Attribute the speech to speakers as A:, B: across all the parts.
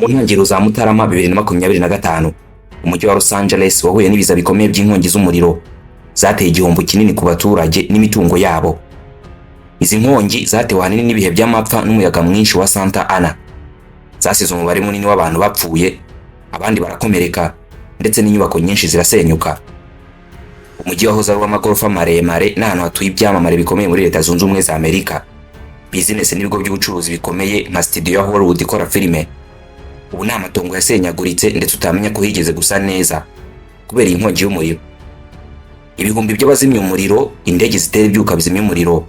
A: Mu ntangiriro za Mutarama 2025 umujyi wa Los Angeles wahuye n'ibiza bikomeye by'inkongi z'umuriro zateye igihombo kinini ku baturage n'imitungo yabo. Izi nkongi zatewe ahanini n'ibihe by'amapfa n'umuyaga mwinshi wa Santa Ana, zasize umubare munini w'abantu bapfuye, abandi barakomereka ndetse n'inyubako nyinshi zirasenyuka. Umujyi wahoze ari uw'amagorofa maremare n'ahantu hatuye ibyamamare bikomeye muri Leta Zunze Ubumwe za Amerika, business n'ibigo by'ubucuruzi bikomeye nka studio ya Hollywood ikora filime. Ubu nta matongo yasenyaguritse ndetse utamenya ko higeze gusa neza kubera inkongi y'umuriro. Ibihumbi by'abazimya umuriro, indege zitera ibyuka bizimya umuriro,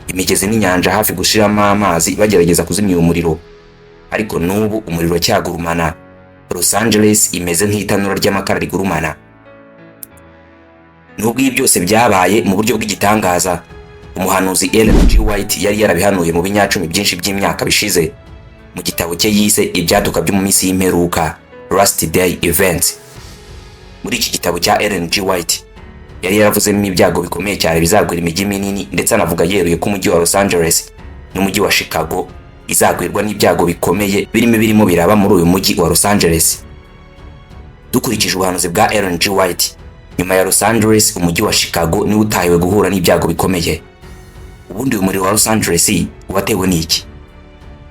A: imigezi n'inyanja hafi gushiramo amazi bagerageza kuzimya umuriro, ariko n'ubu umuriro cyagurumana. Los Angeles imeze nk'itanura ry'amakara rigurumana. Nubwo ibi byose byabaye mu buryo bw'igitangaza, umuhanuzi Ellen G. White yari yarabihanuye mu binyacumi byinshi by'imyaka bishize mu gitabo cye yise ibyaduka byo mu minsi y'imperuka, Last Day Events. Muri iki gitabo cya Ellen G. White yari yaravuzemo ibyago bikomeye cyane bizagwira imijyi minini, ndetse anavuga yeruye ko umujyi wa Los Angeles n'umujyi wa Chicago izagwirwa n'ibyago bikomeye birimo biraba muri uyu mujyi wa Los Angeles. Dukurikije ubuhanuzi bwa Ellen G. White, nyuma ya Los Angeles umujyi wa Chicago niwe utahiwe guhura n'ibyago bikomeye. Ubundi umuriro wa Los Angeles watewe n'iki?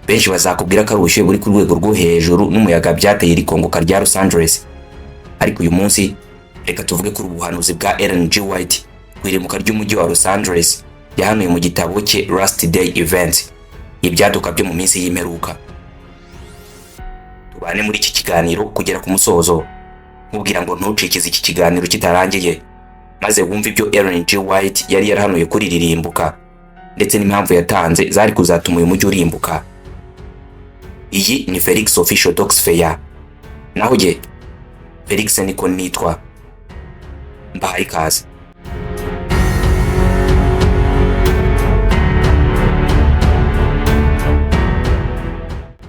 A: Benshi bazakubwira ko ari ubushyuhe buri ku rwego rwo hejuru n'umuyaga byateye irikongoka rya Los Angeles. Ariko uyu munsi reka tuvuge kuri ubuhanuzi bwa Ellen G. White kwirimuka ry'umujyi wa Los Angeles yahanuye mu gitabo cye Last Day Events, ibyaduka byo mu minsi y'imperuka. Tubane muri iki kiganiro kugera ku musozo, nkubwira ngo ntucikize iki kiganiro kitarangiye, maze wumve ibyo Ellen G. White yari yarahanuye kuri ririmbuka ndetse n'impamvu yatanze zari kuzatuma uyu mujyi urimbuka. Iyi ni Felix Official Docs Fair. Naho jye Felix niko nitwa. Mbahaye ikaze.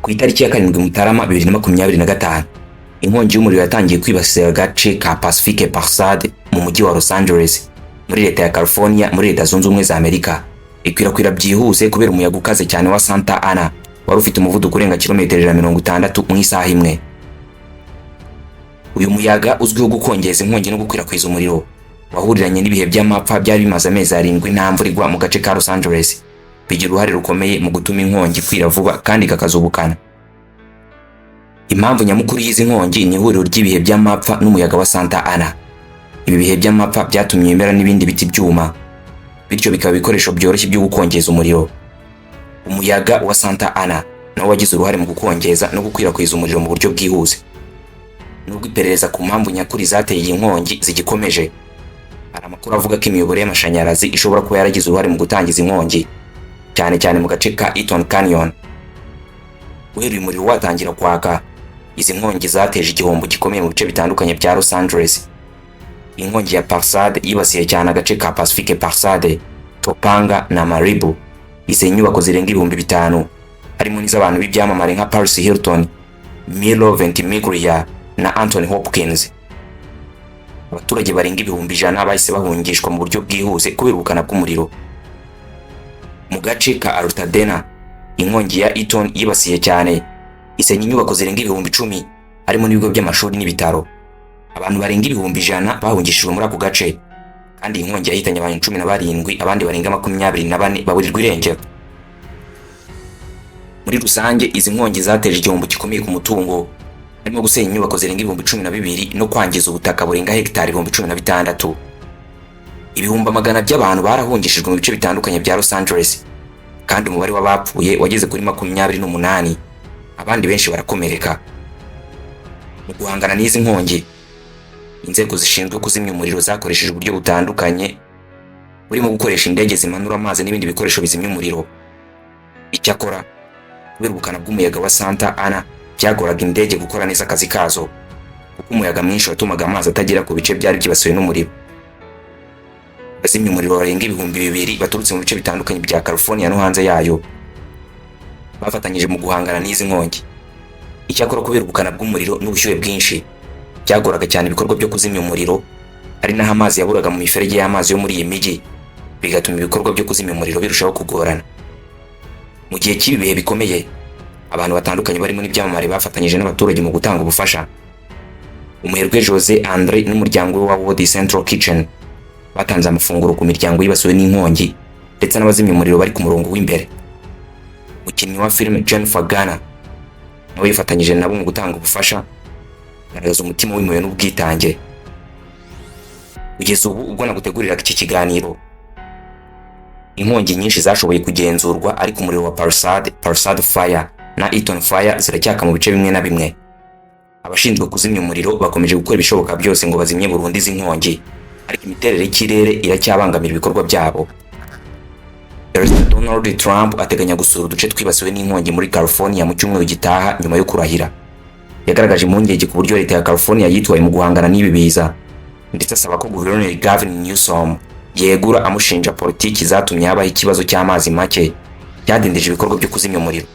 A: Ku itariki ya 7 Mutarama 2025 inkongi y'umuriro yatangiye kwibasira agace ka Pacific Palisades mu mujyi wa Los Angeles muri leta ya California muri Leta Zunze Ubumwe za Amerika. Ikwirakwira byihuse kubera umuyaga ukaze cyane wa Santa Ana wari ufite umuvuduko urenga kilometero 60 mu isaha imwe. Uyu muyaga uzwiho gukongeza inkongi no gukwirakwiza umuriro wahuriranye n'ibihe by'amapfa byari bimaze amezi 7 nta mvura igwa mu gace ka Los Angeles, bigira uruhare rukomeye mu gutuma inkongi kwira vuba kandi kakazubukana. Impamvu nyamukuru y'izi nkongi ni ihuriro ry'ibihe by'amapfa n'umuyaga wa Santa Ana. Ibi bihe by'amapfa byatumye ibimera n'ibindi biti byuma, bityo bikaba ibikoresho byoroshye byo gukongeza umuriro. Umuyaga wa Santa Ana nawo wagize uruhare mu gukongeza no gukwirakwiza umuriro mu buryo bwihuse. Nubwo iperereza ku mpamvu nyakuri zateye iyi nkongi zigikomeje, hari amakuru avuga ko imiyoboro y'amashanyarazi ishobora kuba yaragize uruhare mu gutangiza inkongi, cyane cyane mu gace ka Eaton Canyon. Uhereye umuriro watangira kwaka, izi nkongi zateje igihombo gikomeye mu bice bitandukanye bya Los Angeles. Inkongi ya Palisades yibasiye cyane agace ka Pacific Palisades, Topanga na Malibu. Izi nyubako zirenga 5,000 harimo n'iz'abantu b'ibyamamare nka Paris Hilton, Milo Ventimiglia na Anthony Hopkins. Abaturage barenga 100,000 bahise bahungishwa mu buryo bwihuse kubera ubukana bw'umuriro. Mu gace ka Altadena, inkongi ya Eaton yibasiye cyane, isenya inyubako zirenga 10,000 harimo n'ibigo by'amashuri n'ibitaro. Abantu barenga 100,000 bahungishijwe muri ako gace, kandi inkongi yahitanye abantu 17, abandi barenga 24 baburirwa irengero. Muri rusange izi nkongi zateje igihombo gikomeye ku mutungo, harimo gusenya inyubako zirenga 12,000 no kwangiza ubutaka burenga hegitari 16,000. Ibihumbi magana by'abantu barahungishijwe mu bice bitandukanye bya Los Angeles, kandi umubare w'abapfuye wageze kuri 28, abandi benshi barakomereka. Mu guhangana n'izi nkongi, inzego zishinzwe kuzimya umuriro zakoresheje uburyo butandukanye, burimo gukoresha indege zimanura amazi n'ibindi bikoresho bizimya umuriro. Icyakora kubera ubukana bw'umuyaga wa Santa Ana byagoraga indege gukora neza akazi kazo, kuko umuyaga mwinshi watumaga amazi atagera ku bice byari byibasiwe n'umuriro. Abazimya umuriro barenga 2,000 baturutse mu bice bitandukanye bya California no hanze yayo bafatanyije mu guhangana n'izi nkongi. Icyakora kubera ubukana bw'umuriro n'ubushyuhe bwinshi byagoraga cyane ibikorwa byo kuzimya umuriro, ari naho amazi yaburaga mu miferege y'amazi yo muri iyi mijyi, bigatuma ibikorwa byo kuzimya umuriro birushaho kugorana. Mu gihe cy'ibi bihe bikomeye, abantu batandukanye barimo n'ibyamamare bafatanyije n'abaturage mu gutanga ubufasha. Umuherwe Jose Andre n'umuryango we wa World Central Kitchen batanze amafunguro ku miryango yibasiwe n'inkongi ndetse n'abazimya umuriro bari ku murongo w'imbere. Umukinnyi wa filime Jennifer Garner nawe yifatanyije nabo mu gutanga ubufasha, agaragaza umutima w'impuhwe n'ubwitange. Kugeza ubu ubwo naguteguriraga iki kiganiro, inkongi nyinshi zashoboye kugenzurwa, ariko umuriro wa Palisade Fire na Eaton Fire ziracyaka mu bice bimwe na bimwe. Abashinzwe kuzimya umuriro bakomeje gukora ibishoboka byose ngo bazimye burundu izi nkongi, ariko imiterere y'ikirere iracyabangamira ibikorwa byabo. Perezida Donald Trump ateganya gusura uduce twibasiwe n'inkongi muri California mu cyumweru gitaha nyuma yo kurahira. Yagaragaje impungenge ku buryo leta ya California yitwaye mu guhangana n'ibi biza, ndetse asaba ko Guverineri Gavin Newsom yegura, amushinja politiki zatumye habaho ikibazo cy'amazi make byadindije ibikorwa byo kuzimya umuriro.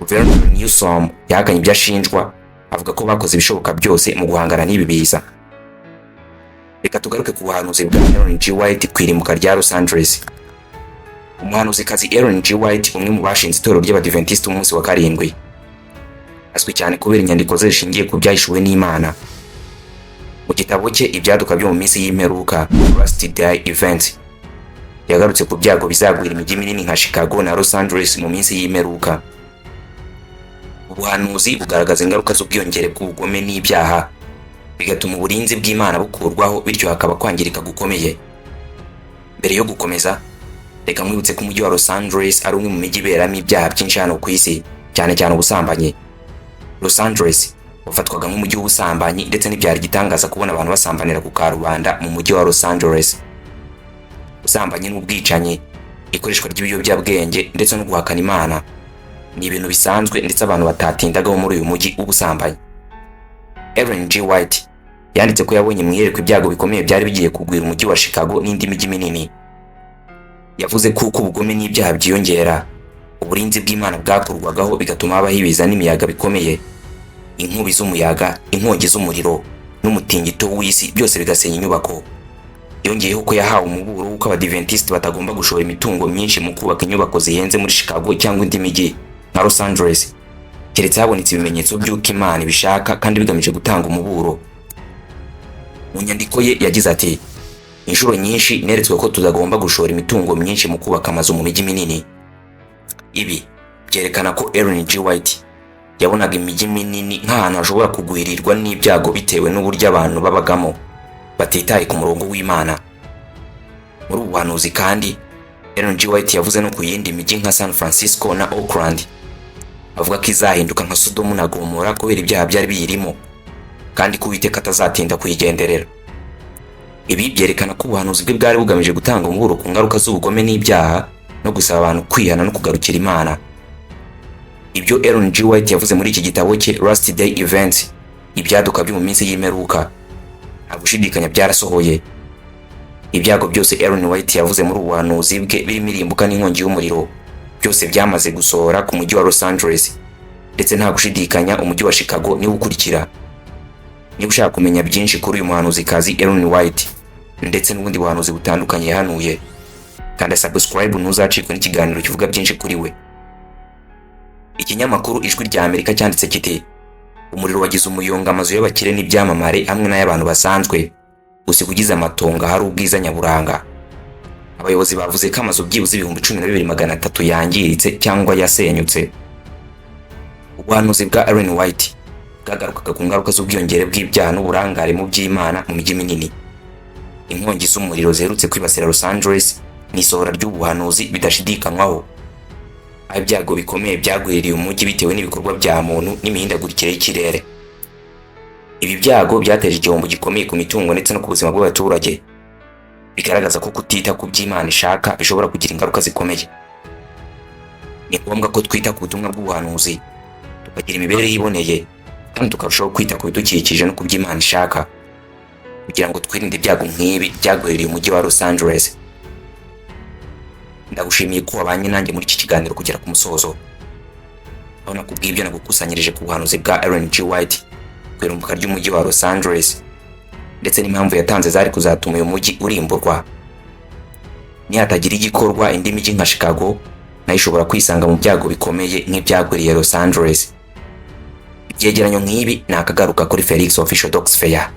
A: Guverineri Newsom yahakanye ibyo ashinjwa, avuga ko bakoze ibishoboka byose mu guhangana n'ibi biza. Reka tugaruke ku buhanuzi bwa Ellen G. White ku irimbuka rya Los Angeles. Umuhanuzikazi Ellen G. White, umwe mu bashinze itorero ry'Abadiventiste umunsi wa karindwi, azwi cyane kubera inyandiko ze zishingiye ku byahishuwe n'Imana. Mu gitabo cye Ibyaduka byo mu minsi y'imperuka, Last Day Events, yagarutse ku byago bizagwira imijyi minini nka Chicago na Los Angeles mu minsi y'imperuka. Ubuhanuzi bugaragaza ingaruka z'ubwiyongere bw'ubugome n'ibyaha, bigatuma uburinzi bw'Imana bukurwaho, bityo hakaba kwangirika gukomeye. Mbere yo gukomeza, reka mwibutse ko umujyi wa Los Angeles ari umwe mu mijyi iberamo ibyaha byinshi hano ku isi, cyane cyane ubusambanyi. Los Angeles wafatwaga nk'umujyi w'ubusambanyi, ndetse ntibyari igitangaza kubona abantu basambanira ku karubanda mu mujyi wa Los Angeles. Ubusambanyi n'ubwicanyi, ikoreshwa ry'ibiyobyabwenge ndetse no guhakana Imana ni ibintu bisanzwe, ndetse abantu batatindagaho muri uyu mujyi w'ubusambanyi. Ellen G. White yanditse ko yabonye mwiyerekwa ibyago bikomeye byari bigiye kugwira umujyi wa Chicago n'indi mijyi minini. Yavuze ko uko ubugome n'ibyaha byiyongera, uburinzi bw'Imana bwakurwagaho, bigatuma habaho ibiza n'imiyaga bikomeye, inkubi z'umuyaga, inkongi z'umuriro n'umutingito w'isi, byose bigasenya inyubako. Yongeyeho ko yahawe umuburo w'uko Abadiventiste batagomba gushora imitungo myinshi mu kubaka inyubako zihenze muri Chicago cyangwa indi mijyi nka Los Angeles, keretse habonetse ibimenyetso by'uko Imana ibishaka kandi bigamije gutanga umuburo. Mu nyandiko ye yagize ati, inshuro nyinshi neretswe ko tutagomba gushora imitungo myinshi mu kubaka amazu mu mijyi minini. Ibi byerekana ko Ellen G. White yabonaga imijyi minini nk'ahantu hashobora kugwirirwa n'ibyago bitewe n'uburyo abantu babagamo batitaye ku murongo w'Imana. Muri ubu buhanuzi kandi, Ellen G. White yavuze no ku yindi mijyi nka San Francisco na Oakland, avuga ko izahinduka nka Sodomu na Gomora kubera ibyaha byari biyirimo, kandi ko Uwiteka atazatinda kuyigenderera. Ibi byerekana ko ubuhanuzi bwe bwari bugamije gutanga umuburo ku ngaruka z'ubugome n'ibyaha no gusaba abantu kwihana no kugarukira Imana. Ibyo Ellen G. White yavuze muri iki gitabo cye Last Day Events, Ibyaduka byo mu minsi y'imperuka, nta gushidikanya byarasohoye. Ibyago byose Ellen White yavuze muri ubuhanuzi bwe birimo irimbuka n'inkongi y'umuriro, byose byamaze gusohora ku mujyi wa Los Angeles, ndetse nta gushidikanya umujyi wa Chicago niwo ukurikira. Niba ushaka kumenya byinshi kuri uyu muhanuzikazi Ellen White ndetse n'ubundi buhanuzi butandukanye yahanuye, kandi subscribe ntuzacikwe n'ikiganiro kivuga byinshi kuri we. Ikinyamakuru Ijwi rya Amerika cyanditse kiti, umuriro wagize umuyonga amazu y'abakire n'ibyamamare hamwe n'ay'abantu basanzwe, gusa kugize amatongo hari ubwiza nyaburanga. Abayobozi bavuze ko amazu byibuze 12,300 yangiritse cyangwa yasenyutse. Ubuhanuzi bwa Ellen White bwagarukaga ku ngaruka z'ubwiyongere bw'ibyaha n'uburangare mu by'Imana mu mijyi minini. Inkongi z'umuriro ziherutse kwibasira Los Angeles n'isohora ry'ubuhanuzi bidashidikanywaho. Ibyago bikomeye byagwiririye umujyi bitewe n'ibikorwa bya muntu n'imihindagurikire y'ikirere. Ibi byago byateje igihombo gikomeye ku mitungo ndetse no ku buzima bw'abaturage, bigaragaza ko kutita ku by'Imana ishaka bishobora kugira ingaruka zikomeye. Ni ngombwa ko twita ku butumwa bw'ubuhanuzi, tukagira imibereho iboneye, kandi tukarushaho kwita ku bidukikije no ku by'Imana ishaka, kugira ngo twirinde ibyago nk'ibi byagwiririye umujyi wa Los Angeles. Ndagushimiye ko wabanye nanjye muri iki kiganiro kugera ku musozo. Aho nakubwibyo nagukusanyirije ku buhanuzi bwa Ellen G. White ku irumbuka ry'umujyi wa Los Angeles, ndetse n'impamvu yatanze zari kuzatuma uyu mujyi urimburwa. Nihatagira igikorwa indi mijyi nka Chicago, nayo ishobora kwisanga mu byago bikomeye nk'ibyagwiriye Los Angeles. Ibyegeranyo nk'ibi ni akagaruka kuri Felix Official Docs Fair.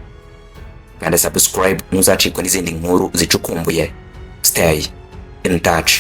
A: Kanda subscribe ntuzacikwe n'izindi nkuru zicukumbuye. Stay in touch.